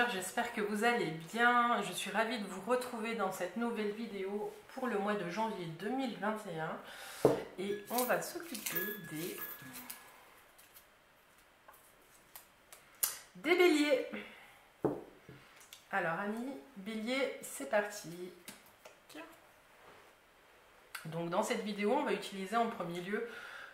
cœur, j'espère que vous allez bien. Je suis ravie de vous retrouver dans cette nouvelle vidéo pour le mois de janvier 2021. Et on va s'occuper des béliers. Alors amis, bélier, c'est parti. Donc dans cette vidéo, on va utiliser en premier lieu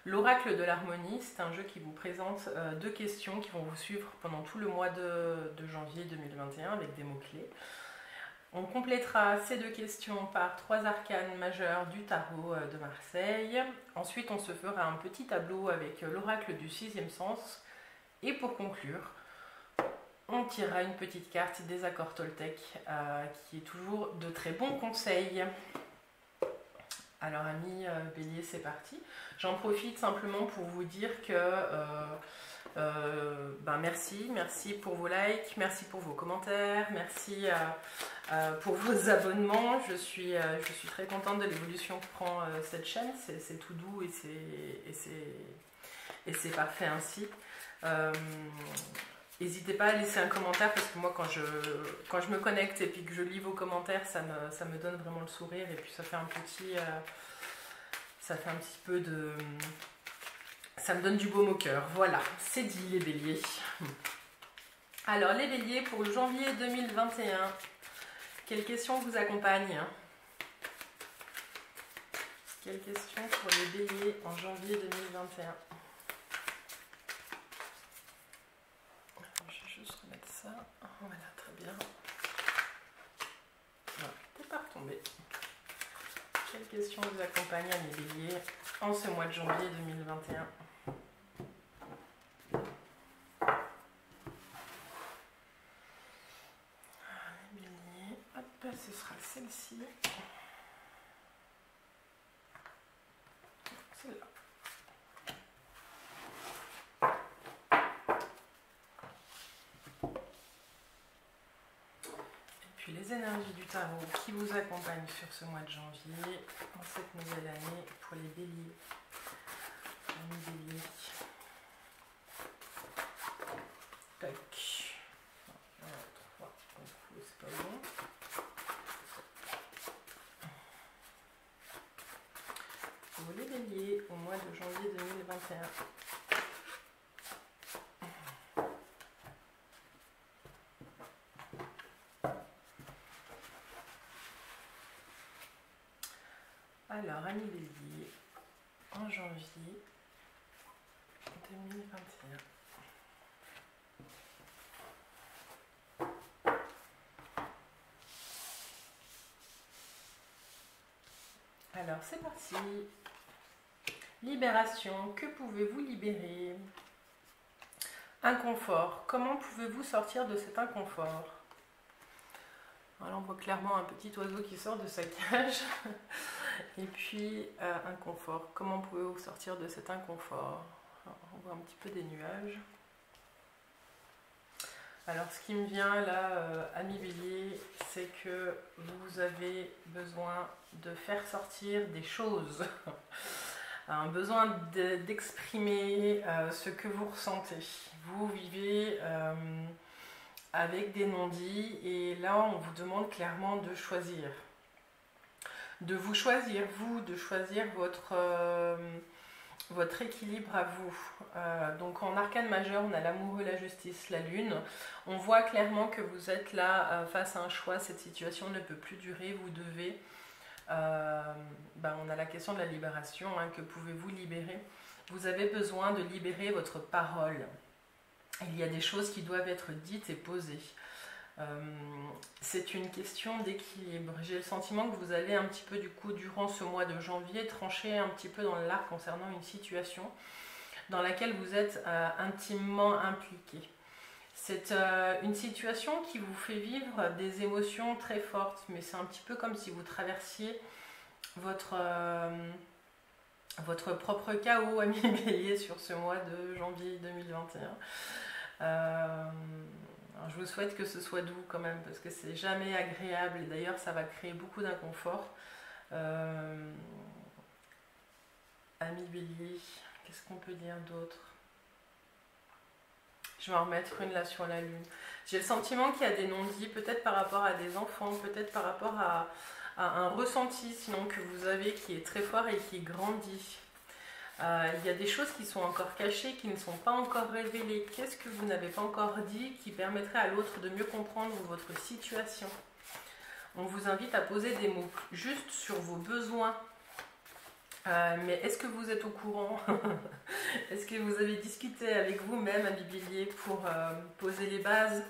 l'oracle de l'harmonie. C'est un jeu qui vous présente deux questions qui vont vous suivre pendant tout le mois de janvier 2021 avec des mots-clés. On complétera ces deux questions par 3 arcanes majeurs du tarot de Marseille. Ensuite, on se fera un petit tableau avec l'oracle du 6e sens. Et pour conclure, on tirera une petite carte des accords Toltec qui est toujours de très bons conseils. Alors amis bélier, c'est parti. J'en profite simplement pour vous dire que merci pour vos likes, merci pour vos commentaires, merci pour vos abonnements. Je suis très contente de l'évolution que prend cette chaîne, c'est tout doux et c'est parfait ainsi. N'hésitez pas à laisser un commentaire parce que moi quand je me connecte et puis que je lis vos commentaires, ça me donne vraiment le sourire et puis ça fait un petit peu de... ça me donne du baume au cœur. Voilà, c'est dit les béliers. Alors les béliers pour le janvier 2021, quelles questions vous accompagnent? Quelles questions pour les béliers en janvier 2021? Ça. Voilà, très bien. Voilà, t'es pas retombé. Quelles questions vous accompagnent à mes béliers en ce mois de janvier 2021? Les béliers, hop, ce sera celle-ci. Celle-là. Puis les énergies du tarot qui vous accompagnent sur ce mois de janvier, en cette nouvelle année, pour les béliers. Amis béliers. Tac. Voilà, 3. C'est pas bon. Pour les béliers, au mois de janvier 2021. Alors, amis bélier, en janvier 2021. Alors, c'est parti. Libération, que pouvez-vous libérer? Inconfort, comment pouvez-vous sortir de cet inconfort? Alors, on voit clairement un petit oiseau qui sort de sa cage. Et puis, inconfort. Comment pouvez-vous sortir de cet inconfort? Alors, on voit un petit peu des nuages. Alors, ce qui me vient là, amis bélier, c'est que vous avez besoin de faire sortir des choses. Un besoin d'exprimer ce que vous ressentez. Vous vivez avec des non-dits et là, on vous demande clairement de choisir. De vous choisir, vous, de choisir votre équilibre à vous. Donc en arcane majeur, on a l'amoureux, la justice, la lune. On voit clairement que vous êtes là face à un choix, cette situation ne peut plus durer, vous devez... on a la question de la libération, hein, que pouvez-vous libérer? Vous avez besoin de libérer votre parole. Il y a des choses qui doivent être dites et posées. C'est une question d'équilibre. J'ai le sentiment que vous allez un petit peu du coup durant ce mois de janvier trancher un petit peu dans l'art concernant une situation dans laquelle vous êtes intimement impliqué. C'est une situation qui vous fait vivre des émotions très fortes, mais c'est un petit peu comme si vous traversiez votre propre chaos, ami bélier, sur ce mois de janvier 2021. Alors je vous souhaite que ce soit doux quand même, parce que c'est jamais agréable, et d'ailleurs ça va créer beaucoup d'inconfort. Ami bélier, qu'est-ce qu'on peut dire d'autre? Je vais en remettre une là sur la lune. J'ai le sentiment qu'il y a des non-dits, peut-être par rapport à des enfants, peut-être par rapport à un ressenti sinon que vous avez qui est très fort et qui grandit. Il y a des choses qui sont encore cachées, qui ne sont pas encore révélées. Qu'est-ce que vous n'avez pas encore dit qui permettrait à l'autre de mieux comprendre votre situation? On vous invite à poser des mots juste sur vos besoins. Mais est-ce que vous êtes au courant? Est-ce que vous avez discuté avec vous-même, Amis Bélier, pour poser les bases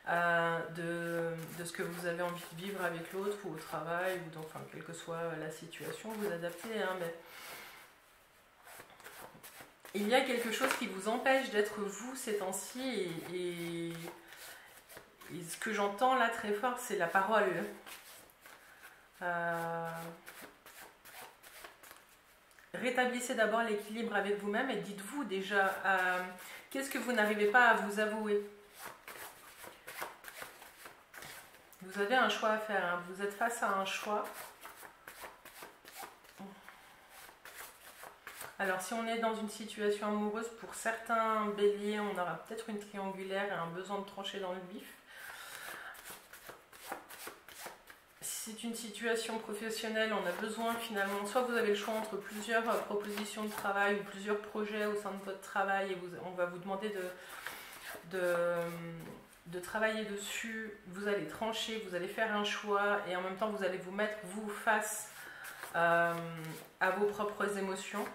de ce que vous avez envie de vivre avec l'autre ou au travail, ou enfin, quelle que soit la situation, vous adaptez. Hein, mais il y a quelque chose qui vous empêche d'être vous ces temps-ci et ce que j'entends là très fort, c'est la parole. Rétablissez d'abord l'équilibre avec vous-même et dites-vous déjà qu'est-ce que vous n'arrivez pas à vous avouer. Vous avez un choix à faire, hein. Vous êtes face à un choix. Alors si on est dans une situation amoureuse, pour certains béliers, on aura peut-être une triangulaire et un besoin de trancher dans le vif. Si c'est une situation professionnelle, on a besoin finalement, soit vous avez le choix entre plusieurs propositions de travail ou plusieurs projets au sein de votre travail et on va vous demander de travailler dessus, vous allez trancher, vous allez faire un choix et en même temps vous allez vous mettre vous face à vos propres émotions.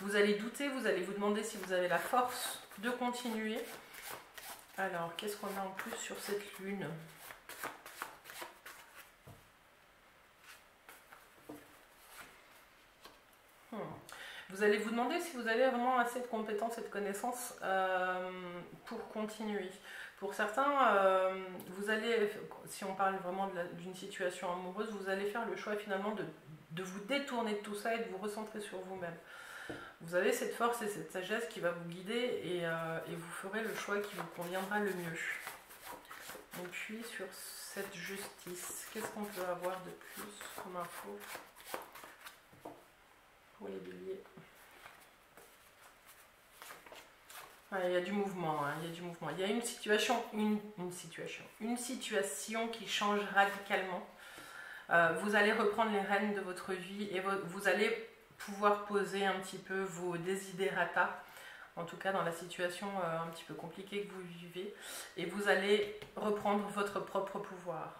Vous allez douter, vous allez vous demander si vous avez la force de continuer. Alors, qu'est-ce qu'on a en plus sur cette lune ? Vous allez vous demander si vous avez vraiment assez de compétences et de connaissances pour continuer. Pour certains, vous allez, si on parle vraiment d'une situation amoureuse, vous allez faire le choix finalement de vous détourner de tout ça et de vous recentrer sur vous-même. Vous avez cette force et cette sagesse qui va vous guider et vous ferez le choix qui vous conviendra le mieux. Et puis sur cette justice, qu'est-ce qu'on peut avoir de plus comme info pour les béliers? Il y a du mouvement, hein, il y a du mouvement. Il y a une situation qui change radicalement. Vous allez reprendre les rênes de votre vie et vous allez pouvoir poser un petit peu vos desiderata, en tout cas dans la situation un petit peu compliquée que vous vivez, et vous allez reprendre votre propre pouvoir.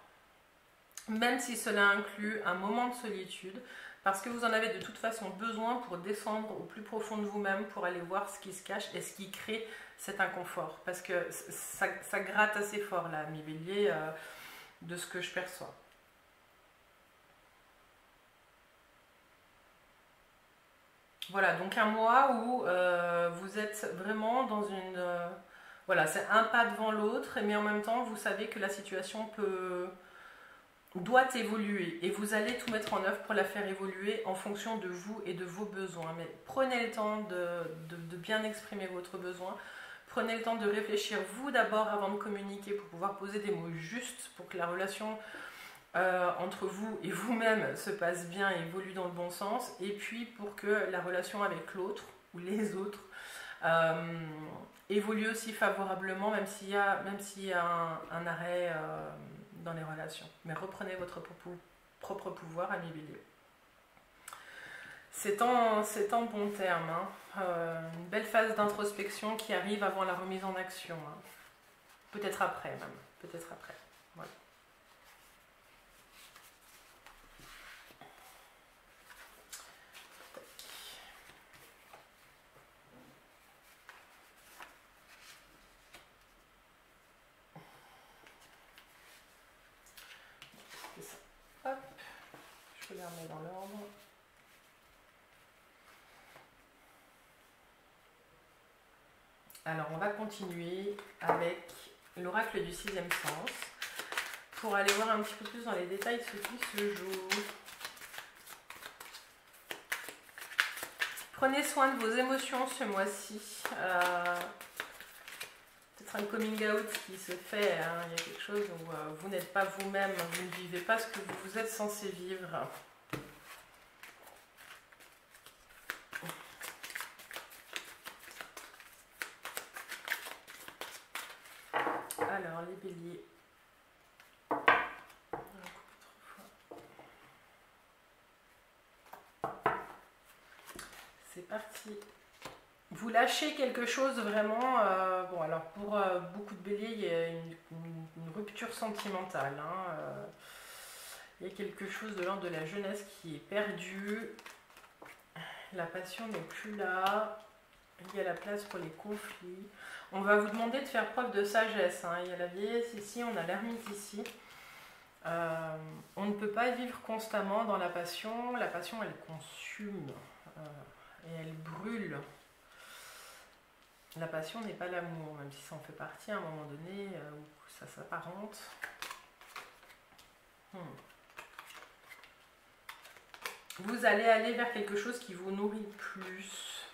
Même si cela inclut un moment de solitude, parce que vous en avez de toute façon besoin pour descendre au plus profond de vous-même, pour aller voir ce qui se cache et ce qui crée cet inconfort. Parce que ça gratte assez fort là, mes béliers, de ce que je perçois. Voilà, donc un mois où vous êtes vraiment dans une... voilà, c'est un pas devant l'autre, mais en même temps, vous savez que la situation doit évoluer. Et vous allez tout mettre en œuvre pour la faire évoluer en fonction de vous et de vos besoins. Mais prenez le temps de bien exprimer votre besoin. Prenez le temps de réfléchir vous d'abord avant de communiquer pour pouvoir poser des mots justes pour que la relation... entre vous et vous-même se passe bien et évolue dans le bon sens, et puis pour que la relation avec l'autre ou les autres évolue aussi favorablement, même s'il y a un arrêt dans les relations. Mais reprenez votre propre pouvoir, amis béliers. C'est en bon terme, hein. Une belle phase d'introspection qui arrive avant la remise en action, hein. Peut-être après même, peut-être après. Voilà. Hop, je vais les remettre dans l'ordre. Alors, on va continuer avec l'oracle du sixième sens pour aller voir un petit peu plus dans les détails de ce qui se joue. Prenez soin de vos émotions ce mois-ci. Peut-être un coming out qui se fait, hein. Il y a quelque chose où vous n'êtes pas vous-même, vous ne vivez pas ce que vous êtes censé vivre. les béliers. C'est parti. Vous lâchez quelque chose vraiment... bon, alors pour beaucoup de béliers, il y a une rupture sentimentale. Hein, il y a quelque chose de l'ordre de la jeunesse qui est perdu. La passion n'est plus là. Il y a la place pour les conflits. On va vous demander de faire preuve de sagesse. Hein. Il y a la vieillesse ici, on a l'ermite ici. On ne peut pas vivre constamment dans la passion. La passion, elle consume et elle brûle. La passion n'est pas l'amour, même si ça en fait partie à un moment donné où ça s'apparente. Vous allez aller vers quelque chose qui vous nourrit plus.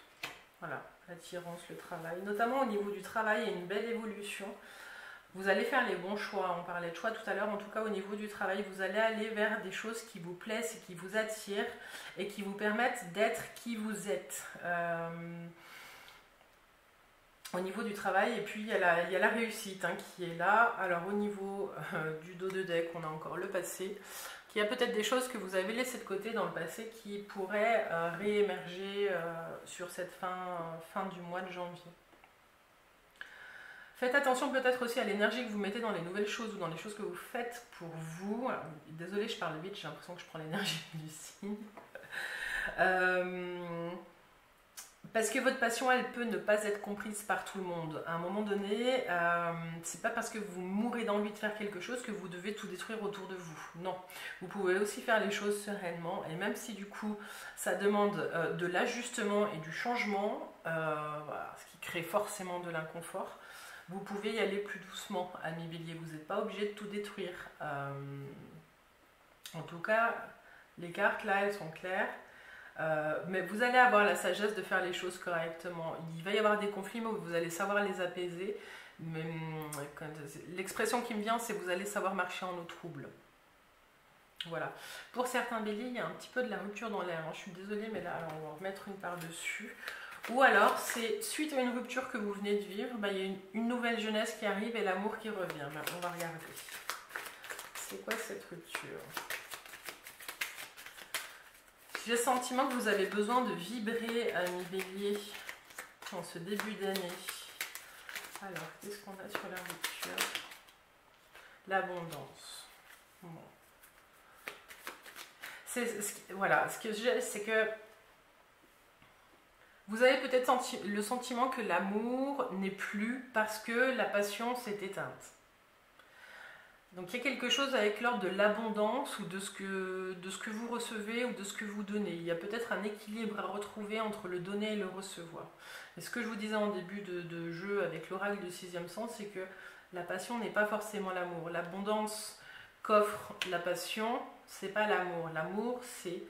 Voilà, l'attirance, le travail. Notamment au niveau du travail, il y a une belle évolution. Vous allez faire les bons choix. On parlait de choix tout à l'heure. En tout cas, au niveau du travail, vous allez aller vers des choses qui vous plaisent et qui vous attirent et qui vous permettent d'être qui vous êtes. Au niveau du travail, et puis il y a la réussite hein, qui est là. Alors au niveau du dos de deck, on a encore le passé. Il y a peut-être des choses que vous avez laissées de côté dans le passé qui pourraient réémerger sur cette fin du mois de janvier. Faites attention peut-être aussi à l'énergie que vous mettez dans les nouvelles choses ou dans les choses que vous faites pour vous. Alors, désolée, je parle vite, j'ai l'impression que je prends l'énergie du signe. Parce que votre passion, elle peut ne pas être comprise par tout le monde. À un moment donné, c'est pas parce que vous mourrez d'envie de faire quelque chose que vous devez tout détruire autour de vous. Non, vous pouvez aussi faire les choses sereinement. Et même si du coup, ça demande de l'ajustement et du changement, voilà, ce qui crée forcément de l'inconfort, vous pouvez y aller plus doucement, amis bélier. Vous n'êtes pas obligé de tout détruire. En tout cas, les cartes là, elles sont claires. Mais vous allez avoir la sagesse de faire les choses correctement. Il va y avoir des conflits, mais vous allez savoir les apaiser. L'expression qui me vient, c'est vous allez savoir marcher en eau trouble. Voilà. Pour certains béliers, il y a un petit peu de la rupture dans l'air. Je suis désolée, mais là, alors, on va remettre une par-dessus. Ou alors, c'est suite à une rupture que vous venez de vivre, il y a une nouvelle jeunesse qui arrive et l'amour qui revient. On va regarder. C'est quoi cette rupture ? J'ai le sentiment que vous avez besoin de vibrer, amis bélier, en ce début d'année. Alors, qu'est-ce qu'on a sur la rupture ? L'abondance. Bon. Voilà, ce que j'ai, c'est que vous avez peut-être le sentiment que l'amour n'est plus parce que la passion s'est éteinte. Donc il y a quelque chose avec l'ordre de l'abondance ou de ce que vous recevez ou de ce que vous donnez. Il y a peut-être un équilibre à retrouver entre le donner et le recevoir. Et ce que je vous disais en début de jeu avec l'oracle du 6e sens, c'est que la passion n'est pas forcément l'amour. L'abondance qu'offre la passion, c'est pas l'amour. L'amour, c'est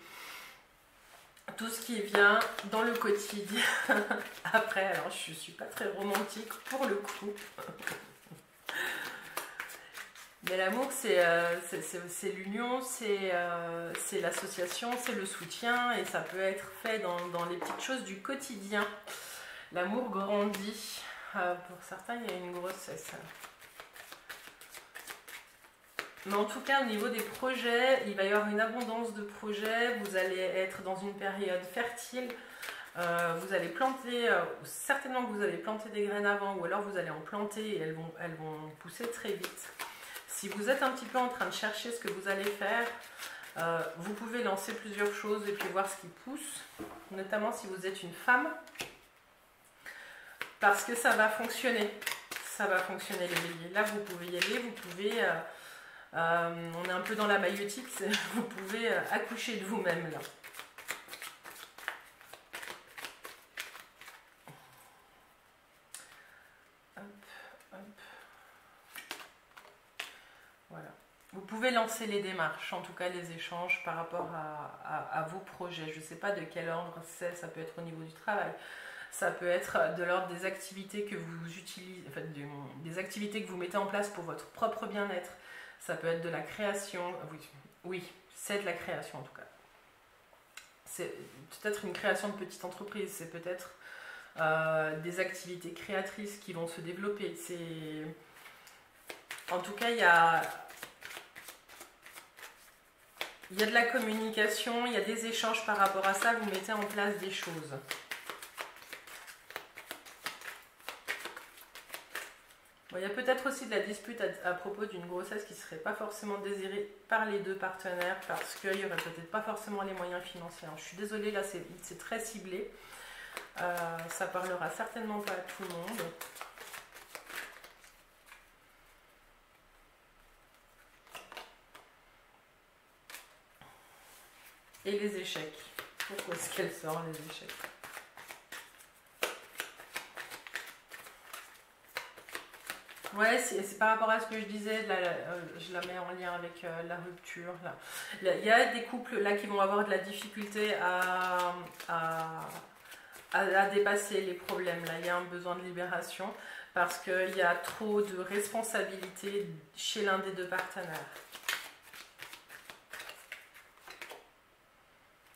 tout ce qui vient dans le quotidien. Après, alors je ne suis pas très romantique pour le coup. Mais l'amour, c'est l'union, c'est l'association, c'est le soutien, et ça peut être fait dans les petites choses du quotidien. L'amour grandit. Pour certains, il y a une grossesse. Mais en tout cas, au niveau des projets, il va y avoir une abondance de projets. Vous allez être dans une période fertile. Vous allez planter, certainement que vous allez planter des graines avant, ou alors vous allez en planter et elles vont pousser très vite. Si vous êtes un petit peu en train de chercher ce que vous allez faire, vous pouvez lancer plusieurs choses et puis voir ce qui pousse, notamment si vous êtes une femme, parce que ça va fonctionner. Ça va fonctionner les béliers. Là, vous pouvez y aller, vous pouvez... on est un peu dans la maïeutique, vous pouvez accoucher de vous-même là. Hop, hop. Voilà. Vous pouvez lancer les démarches, en tout cas les échanges par rapport à vos projets. Je ne sais pas de quel ordre c'est, ça peut être au niveau du travail. Ça peut être de l'ordre des activités que vous utilisez, enfin, des activités que vous mettez en place pour votre propre bien-être. Ça peut être de la création. Oui, c'est de la création en tout cas. C'est peut-être une création de petite entreprise. C'est peut-être des activités créatrices qui vont se développer. En tout cas, il y a de la communication, il y a des échanges par rapport à ça, vous mettez en place des choses. Bon, il y a peut-être aussi de la dispute à propos d'une grossesse qui ne serait pas forcément désirée par les deux partenaires parce qu'il n'y aurait peut-être pas forcément les moyens financiers. Alors, je suis désolée, là c'est très ciblé. Ça parlera certainement pas à tout le monde. Et les échecs. Pourquoi est-ce qu'elle sort les échecs? Ouais, c'est par rapport à ce que je disais, là, je la mets en lien avec la rupture. Là. Il y a des couples là qui vont avoir de la difficulté à dépasser les problèmes. Là, il y a un besoin de libération parce qu'il y a trop de responsabilités chez l'un des deux partenaires.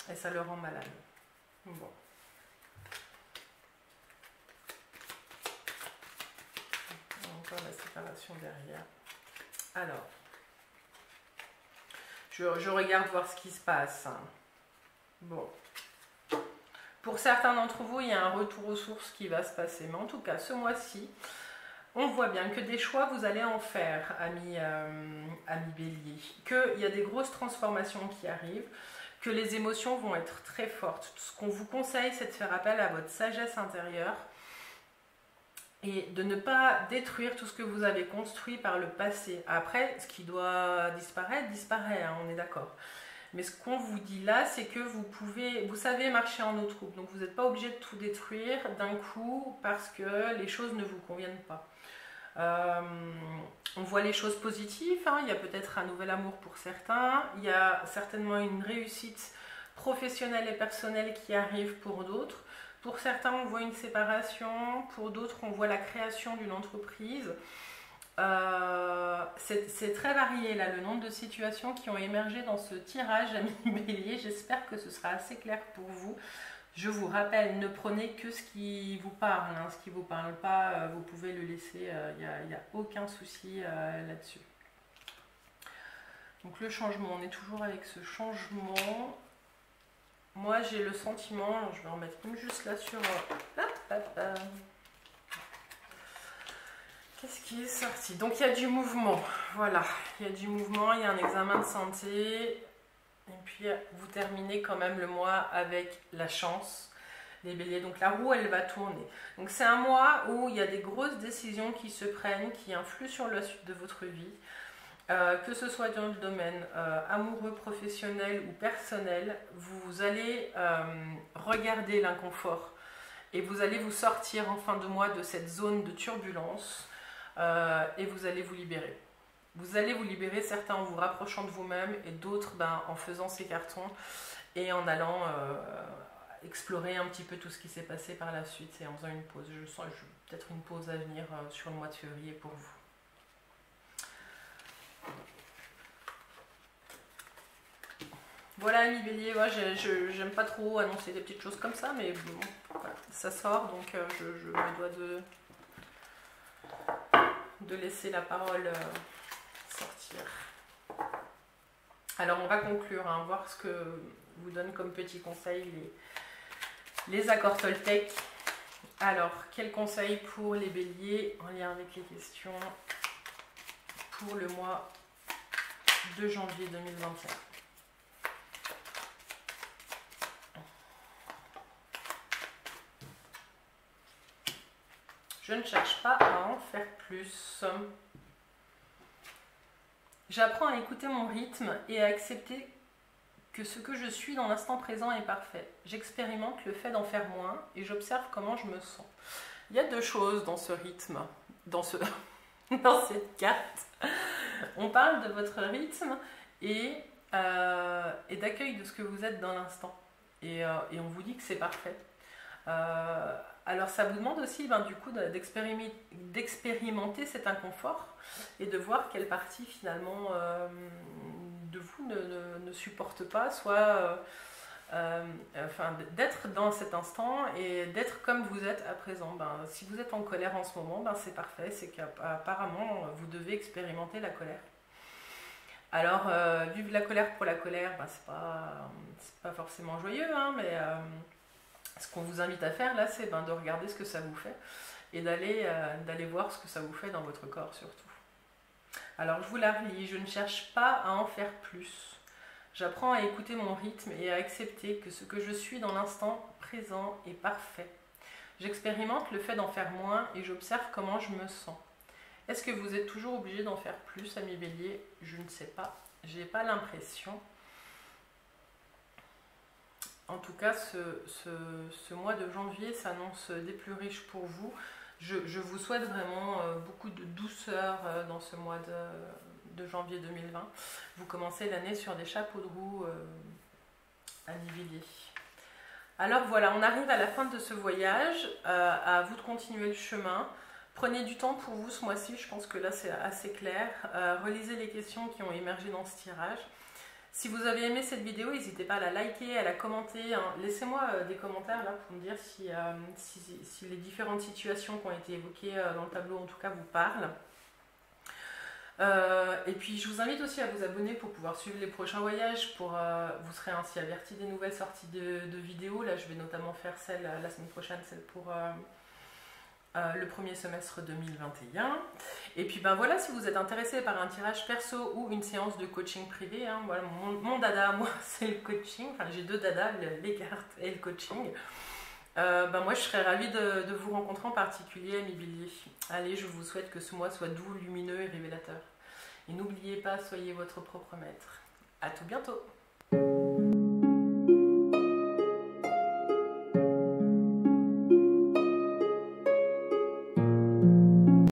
Et ça le rend malade. Bon. Encore la séparation derrière. Alors, je regarde voir ce qui se passe. Bon. Pour certains d'entre vous, il y a un retour aux sources qui va se passer. Mais en tout cas, ce mois-ci, on voit bien que des choix, vous allez en faire, amis bélier. Qu'il y a des grosses transformations qui arrivent. Que les émotions vont être très fortes. Ce qu'on vous conseille, c'est de faire appel à votre sagesse intérieure et de ne pas détruire tout ce que vous avez construit par le passé. Après, ce qui doit disparaître, disparaît, hein, on est d'accord. Mais ce qu'on vous dit là, c'est que vous savez marcher en eau trouble. Donc vous n'êtes pas obligé de tout détruire d'un coup parce que les choses ne vous conviennent pas. On voit les choses positives, hein. Il y a peut-être un nouvel amour pour certains, il y a certainement une réussite professionnelle et personnelle qui arrive pour d'autres. Pour certains, on voit une séparation, pour d'autres, on voit la création d'une entreprise. C'est très varié là, le nombre de situations qui ont émergé dans ce tirage, amis bélier. J'espère que ce sera assez clair pour vous. Je vous rappelle, ne prenez que ce qui vous parle, hein. Ce qui ne vous parle pas, vous pouvez le laisser, il n'y a aucun souci là-dessus. Donc le changement, on est toujours avec ce changement. Moi j'ai le sentiment, je vais en mettre une juste là sur... Qu'est-ce qui est sorti? Donc il y a du mouvement, voilà, il y a du mouvement, il y a un examen de santé. Et puis vous terminez quand même le mois avec la chance, les béliers. Donc la roue, elle va tourner. Donc c'est un mois où il y a des grosses décisions qui se prennent, qui influent sur la suite de votre vie. Que ce soit dans le domaine amoureux, professionnel ou personnel, vous allez regarder l'inconfort et vous allez vous sortir en fin de mois de cette zone de turbulence et vous allez vous libérer. Vous allez vous libérer, certains en vous rapprochant de vous-même et d'autres en faisant ces cartons et en allant explorer un petit peu tout ce qui s'est passé par la suite et en faisant une pause. Je sens peut-être une pause à venir sur le mois de février pour vous. Voilà, amis bélier, moi j'aime pas trop annoncer des petites choses comme ça, mais bon, voilà, ça sort, donc je me dois de laisser la parole sortir. Alors on va conclure, hein, voir ce que vous donne comme petit conseil les accords Toltec. Alors, quel conseil pour les béliers en lien avec les questions pour le mois de janvier 2021? Je ne cherche pas à en faire plus. J'apprends à écouter mon rythme et à accepter que ce que je suis dans l'instant présent est parfait. J'expérimente le fait d'en faire moins et j'observe comment je me sens. Il y a deux choses dans ce rythme, dans cette carte. On parle de votre rythme et d'accueil de ce que vous êtes dans l'instant. Et on vous dit que c'est parfait. Alors ça vous demande aussi du coup d'expérimenter cet inconfort et de voir quelle partie finalement de vous ne supporte pas, soit enfin, d'être dans cet instant et d'être comme vous êtes à présent. Ben, si vous êtes en colère en ce moment, ben, c'est parfait, c'est qu'apparemment vous devez expérimenter la colère. Alors, vivre la colère pour la colère, ben, c'est pas forcément joyeux, hein, mais ce qu'on vous invite à faire là, c'est ben, de regarder ce que ça vous fait et d'aller voir ce que ça vous fait dans votre corps surtout. Alors, je vous la relis, je ne cherche pas à en faire plus. J'apprends à écouter mon rythme et à accepter que ce que je suis dans l'instant présent est parfait. J'expérimente le fait d'en faire moins et j'observe comment je me sens. Est-ce que vous êtes toujours obligé d'en faire plus, ami Bélier? Je ne sais pas. J'ai pas l'impression. En tout cas, ce mois de janvier s'annonce des plus riches pour vous. Je vous souhaite vraiment beaucoup de douceur dans ce mois de janvier 2020. Vous commencez l'année sur des chapeaux de roue ami Bélier. Alors voilà, on arrive à la fin de ce voyage. À vous de continuer le chemin. Prenez du temps pour vous ce mois-ci, je pense que là c'est assez clair. Relisez les questions qui ont émergé dans ce tirage. Si vous avez aimé cette vidéo, n'hésitez pas à la liker, à la commenter. Hein. Laissez-moi des commentaires là pour me dire si les différentes situations qui ont été évoquées dans le tableau en tout cas vous parlent. Et puis je vous invite aussi à vous abonner pour pouvoir suivre les prochains voyages. Vous serez ainsi averti des nouvelles sorties de vidéos. Là je vais notamment faire celle la semaine prochaine, celle pour le premier semestre 2021. Et puis ben voilà, si vous êtes intéressé par un tirage perso ou une séance de coaching privé, hein, voilà, mon dada, moi, c'est le coaching. Enfin, j'ai deux dadas, les cartes et le coaching. Ben moi, je serais ravie de vous rencontrer en particulier, ami Bélier. Allez, je vous souhaite que ce mois soit doux, lumineux et révélateur. Et n'oubliez pas, soyez votre propre maître. À tout bientôt.